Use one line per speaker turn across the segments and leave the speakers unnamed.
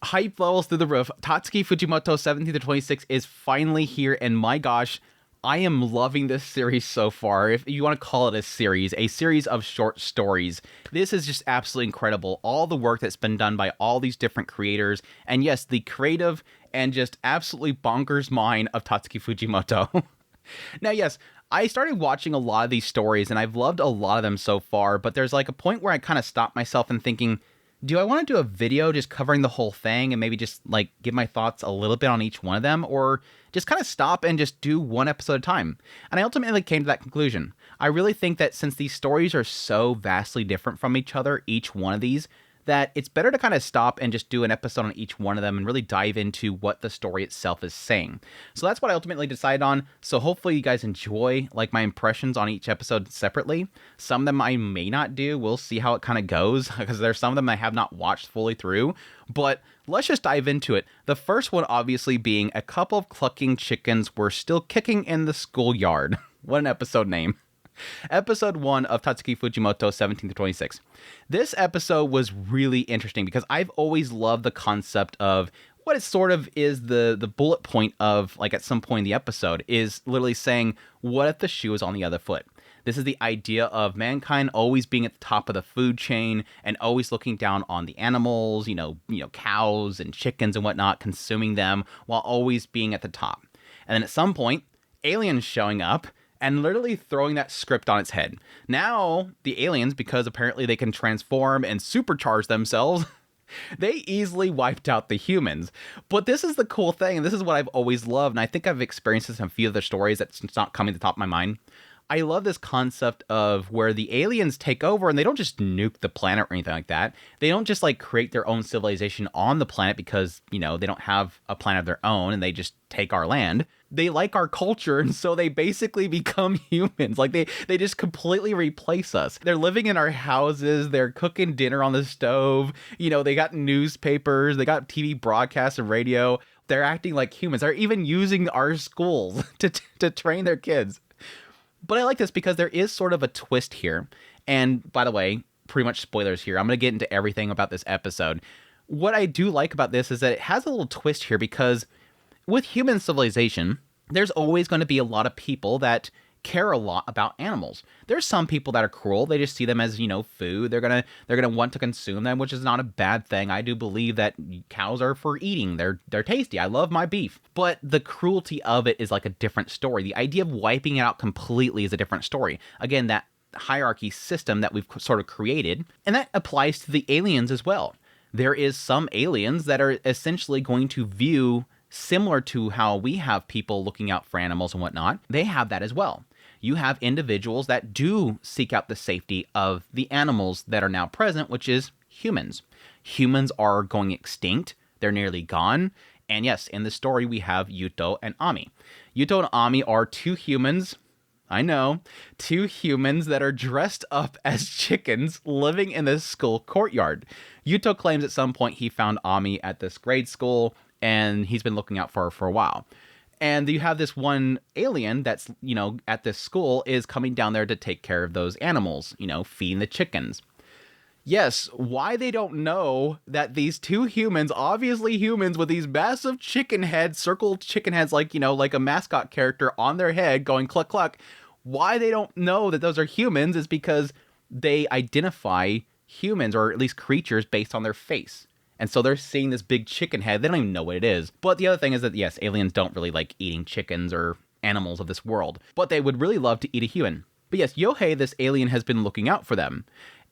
Hype levels through the roof. Tatsuki Fujimoto 17 to 26 is finally here, and my gosh, I am loving this series so far. If you want to call it a series of short stories. This is just absolutely incredible. All the work that's been done by all these different creators, and yes, the creative and just absolutely bonkers mind of Tatsuki Fujimoto. Now, yes, I started watching a lot of these stories, and I've loved a lot of them so far, but there's like a point where I kind of stopped myself and thinking, do I want to do a video just covering the whole thing and maybe just like give my thoughts a little bit on each one of them, or just kind of stop and just do one episode at a time? And I ultimately came to that conclusion. I really think that since these stories are so vastly different from each other, each one of these, that it's better to kind of stop and just do an episode on each one of them and really dive into what the story itself is saying. So that's what I ultimately decided on. So hopefully you guys enjoy like my impressions on each episode separately. Some of them I may not do. We'll see how it kind of goes, because there's some of them I have not watched fully through. But let's just dive into it. The first one obviously being a couple of clucking chickens were still kicking in the schoolyard. What an episode name. Episode 1 of Tatsuki Fujimoto 17 to 26. This episode was really interesting because I've always loved the concept of what it sort of is the bullet point of, like, at some point in the episode is literally saying, what if the shoe is on the other foot? This is the idea of mankind always being at the top of the food chain and always looking down on the animals, you know, cows and chickens and whatnot, consuming them while always being at the top. And then at some point, aliens showing up and literally throwing that script on its head. Now, the aliens, because apparently they can transform and supercharge themselves, they easily wiped out the humans. But this is the cool thing, and this is what I've always loved, and I think I've experienced this in a few of the stories that's not coming to the top of my mind. I love this concept of where the aliens take over and they don't just nuke the planet or anything like that. They don't just like create their own civilization on the planet because, you know, they don't have a planet of their own and they just take our land. They like our culture, and so they basically become humans. Like they just completely replace us. They're living in our houses. They're cooking dinner on the stove. You know, they got newspapers. They got TV broadcasts and radio. They're acting like humans. They're even using our schools to train their kids. But I like this because there is sort of a twist here. And by the way, pretty much spoilers here. I'm going to get into everything about this episode. What I do like about this is that it has a little twist here because with human civilization, there's always going to be a lot of people that care a lot about animals. There's some people that are cruel. They just see them as, you know, food. They're going to want to consume them, which is not a bad thing. I do believe that cows are for eating. They're tasty. I love my beef. But the cruelty of it is like a different story. The idea of wiping it out completely is a different story. Again, that hierarchy system that we've sort of created, and that applies to the aliens as well. There is some aliens that are essentially going to view, similar to how we have people looking out for animals and whatnot, they have that as well. You have individuals that do seek out the safety of the animals that are now present, which is humans. Humans are going extinct. They're nearly gone. And yes, in the story, we have Yuto and Ami. Yuto and Ami are two humans, I know, two humans that are dressed up as chickens living in this school courtyard. Yuto claims at some point he found Ami at this grade school, and he's been looking out for her for a while. And you have this one alien that's, you know, at this school is coming down there to take care of those animals, you know, feeding the chickens. Yes, why they don't know that these two humans, obviously humans with these massive chicken heads, circled chicken heads, like, you know, like a mascot character on their head going cluck cluck. Why they don't know that those are humans is because they identify humans, or at least creatures, based on their face. And so they're seeing this big chicken head. They don't even know what it is. But the other thing is that, yes, aliens don't really like eating chickens or animals of this world. But they would really love to eat a human. But yes, Yohei, this alien, has been looking out for them.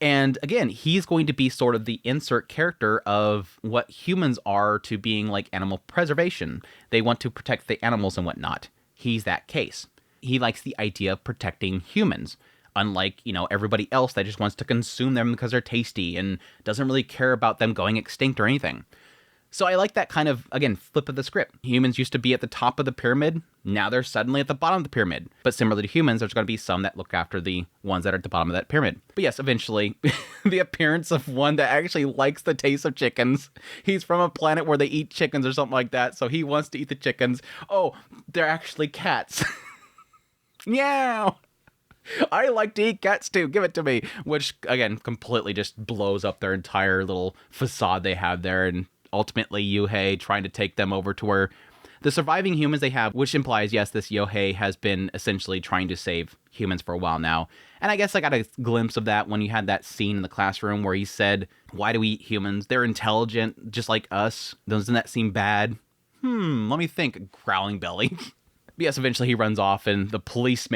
And again, he's going to be sort of the insert character of what humans are to being like animal preservation. They want to protect the animals and whatnot. He's that case. He likes the idea of protecting humans. Unlike, you know, everybody else that just wants to consume them because they're tasty and doesn't really care about them going extinct or anything. So I like that kind of, again, flip of the script. Humans used to be at the top of the pyramid. Now they're suddenly at the bottom of the pyramid. But similar to humans, there's going to be some that look after the ones that are at the bottom of that pyramid. But yes, eventually, the appearance of one that actually likes the taste of chickens. He's from a planet where they eat chickens or something like that. So he wants to eat the chickens. Oh, they're actually cats. Meow. I like to eat cats too, give it to me. Which, again, completely just blows up their entire little facade they have there and ultimately Yuhei trying to take them over to where the surviving humans they have, which implies, yes, this Yohei has been essentially trying to save humans for a while now. And I guess I got a glimpse of that when you had that scene in the classroom where he said, why do we eat humans? They're intelligent, just like us. Doesn't that seem bad? Let me think. Growling belly. But yes, eventually he runs off and the police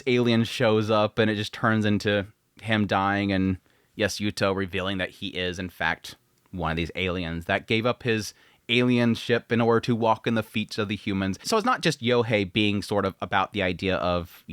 alien shows up and it just turns into him dying. And yes, Yuto revealing that he is, in fact, one of these aliens that gave up his alien ship in order to walk in the feet of the humans. So it's not just Yohei being sort of about the idea of,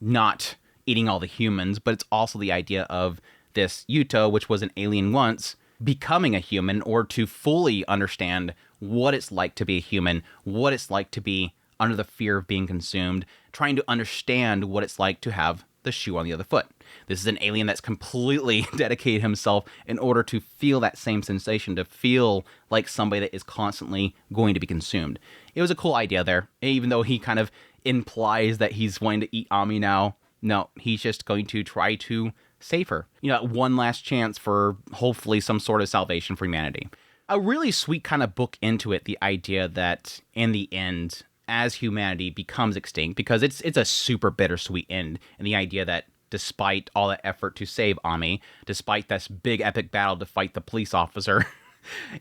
not eating all the humans, but it's also the idea of this Yuto, which was an alien once, becoming a human in order to fully understand what it's like to be a human, what it's like to be under the fear of being consumed, trying to understand what it's like to have the shoe on the other foot. This is an alien that's completely dedicated himself in order to feel that same sensation, to feel like somebody that is constantly going to be consumed. It was a cool idea there, even though he kind of implies that he's wanting to eat Ami now. No, he's just going to try to save her. One last chance for hopefully some sort of salvation for humanity. A really sweet kind of book into it, the idea that in the end, as humanity becomes extinct, because it's a super bittersweet end, and the idea that despite all that effort to save Ami, despite this big epic battle to fight the police officer,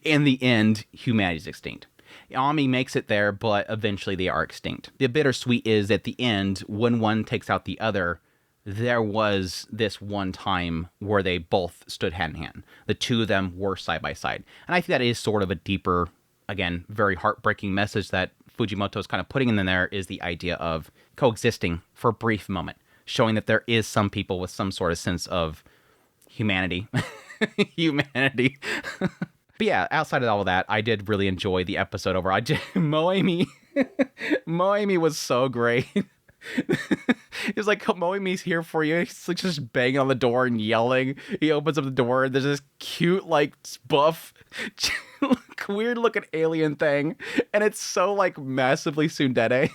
in the end, humanity's extinct. Ami makes it there, but eventually they are extinct. The bittersweet is at the end, when one takes out the other, there was this one time where they both stood hand in hand. The two of them were side by side. And I think that is sort of a deeper, again, very heartbreaking message that Fujimoto is kind of putting in there, is the idea of coexisting for a brief moment, showing that there is some people with some sort of sense of humanity. Humanity. But yeah, outside of all of that, I did really enjoy the episode overall. Moemi was so great. It's like, Moemi's here for you. He's like just banging on the door and yelling. He opens up the door and there's this cute, like, buff, weird looking alien thing. And it's so, like, massively tsundere.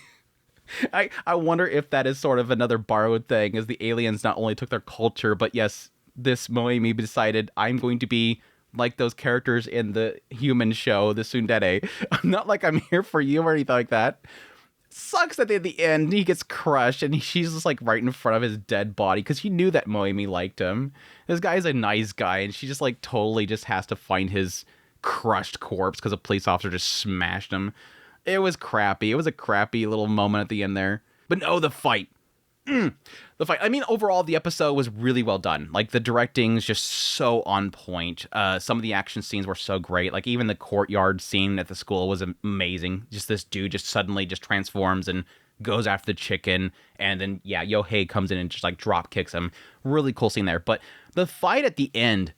I wonder if that is sort of another borrowed thing, as the aliens not only took their culture, but yes, this Moemi decided, I'm going to be like those characters in the human show, the tsundere. I'm not like I'm here for you or anything like that. Sucks that at the end he gets crushed and she's just like right in front of his dead body, because he knew that Moemi liked him. This guy's a nice guy and she just like totally just has to find his crushed corpse because a police officer just smashed him. It was crappy. It was a crappy little moment at the end there. But no, the fight. The fight. I mean, overall, the episode was really well done. Like, the directing's just so on point. Some of the action scenes were so great. Like, even the courtyard scene at the school was amazing. Just this dude just suddenly just transforms and goes after the chicken. And then, yeah, Yohei comes in and just, like, drop kicks him. Really cool scene there. But the fight at the end,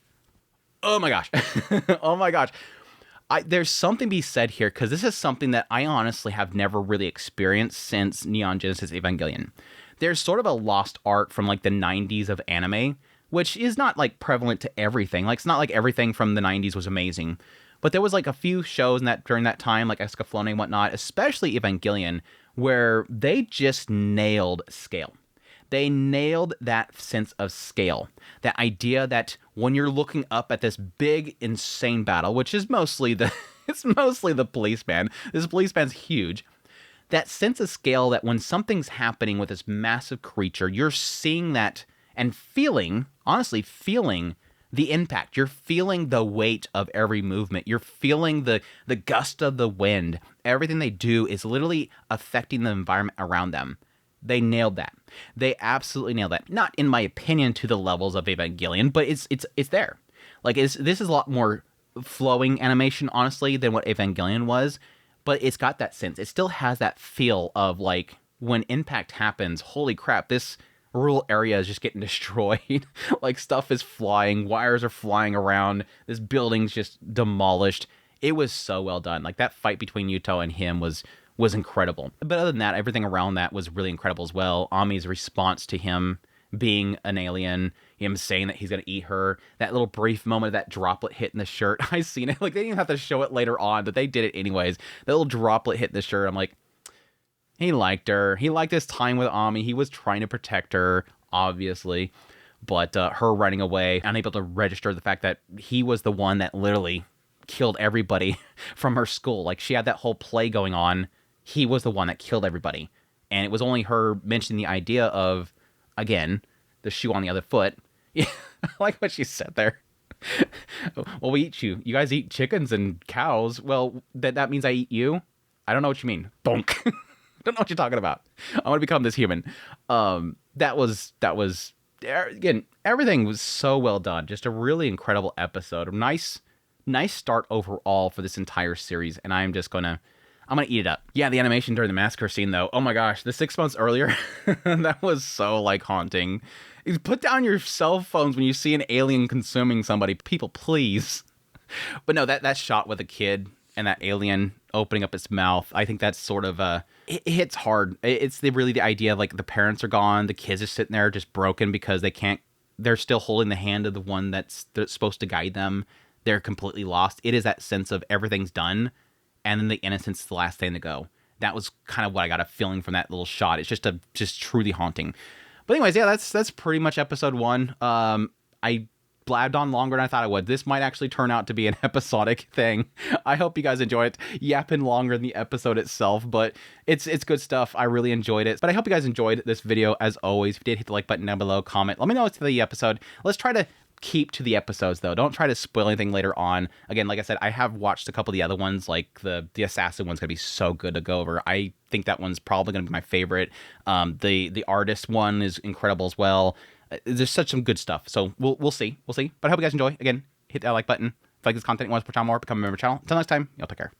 oh my gosh. Oh my gosh. There's something to be said here, because this is something that I honestly have never really experienced since Neon Genesis Evangelion. There's sort of a lost art from like the 90s of anime, which is not like prevalent to everything. Like, it's not like everything from the 90s was amazing, but there was like a few shows during that time, like Escaflowne and whatnot, especially Evangelion, where they just nailed scale. They nailed that sense of scale. That idea that when you're looking up at this big, insane battle, which is mostly it's mostly the policeman. This policeman's huge. That sense of scale, that when something's happening with this massive creature, you're seeing that and feeling, honestly, feeling the impact. You're feeling the weight of every movement. You're feeling the gust of the wind. Everything they do is literally affecting the environment around them. They nailed that. They absolutely nailed that. Not, in my opinion, to the levels of Evangelion, but it's there. Like, this is a lot more flowing animation, honestly, than what Evangelion was. But it's got that sense. It still has that feel of, like, when impact happens, holy crap, this rural area is just getting destroyed. Like, stuff is flying, wires are flying around, this building's just demolished. It was so well done. Like, that fight between Yuto and him was incredible. But other than that, everything around that was really incredible as well. Ami's response to him being an alien, him saying that he's going to eat her, that little brief moment of that droplet hitting the shirt. I seen it. Like, they didn't even have to show it later on, but they did it anyways. That little droplet hit the shirt. I'm like, he liked her. He liked his time with Ami. He was trying to protect her, obviously. But her running away, unable to register the fact that he was the one that literally killed everybody from her school. Like, she had that whole play going on. He was the one that killed everybody. And it was only her mentioning the idea of, again, the shoe on the other foot. Yeah, I like what she said there. Well, we eat you. You guys eat chickens and cows. Well, that means I eat you? I don't know what you mean. Bonk. I don't know what you're talking about. I want to become this human. That was again, everything was so well done. Just a really incredible episode. Nice start overall for this entire series. And I'm gonna eat it up. Yeah, the animation during the massacre scene, though. Oh my gosh, the 6 months earlier, that was so like haunting. Put down your cell phones when you see an alien consuming somebody. People, please. But no, that shot with a kid and that alien opening up its mouth, I think that's sort of it hits hard. It's really the idea of like the parents are gone, the kids are sitting there just broken because they're still holding the hand of the one that's supposed to guide them. They're completely lost. It is that sense of everything's done, and then the innocence is the last thing to go. That was kind of what I got a feeling from that little shot. It's just truly haunting. But anyways, yeah, that's pretty much episode 1. I blabbed on longer than I thought I would. This might actually turn out to be an episodic thing. I hope you guys enjoy it. Yapping longer than the episode itself, but it's good stuff. I really enjoyed it. But I hope you guys enjoyed this video. As always, if you did, hit the like button down below, comment. Let me know what's the episode. Let's try to keep to the episodes, though. Don't try to spoil anything later on. Again, like I said, I have watched a couple of the other ones, like the assassin one's gonna be so good to go over. I think that one's probably gonna be my favorite. The artist one is incredible as well. There's such some good stuff. So we'll see. But I hope you guys enjoy. Again, hit that like button. If you like this content, you want to support more, become a member of the channel. Until next time, y'all take care.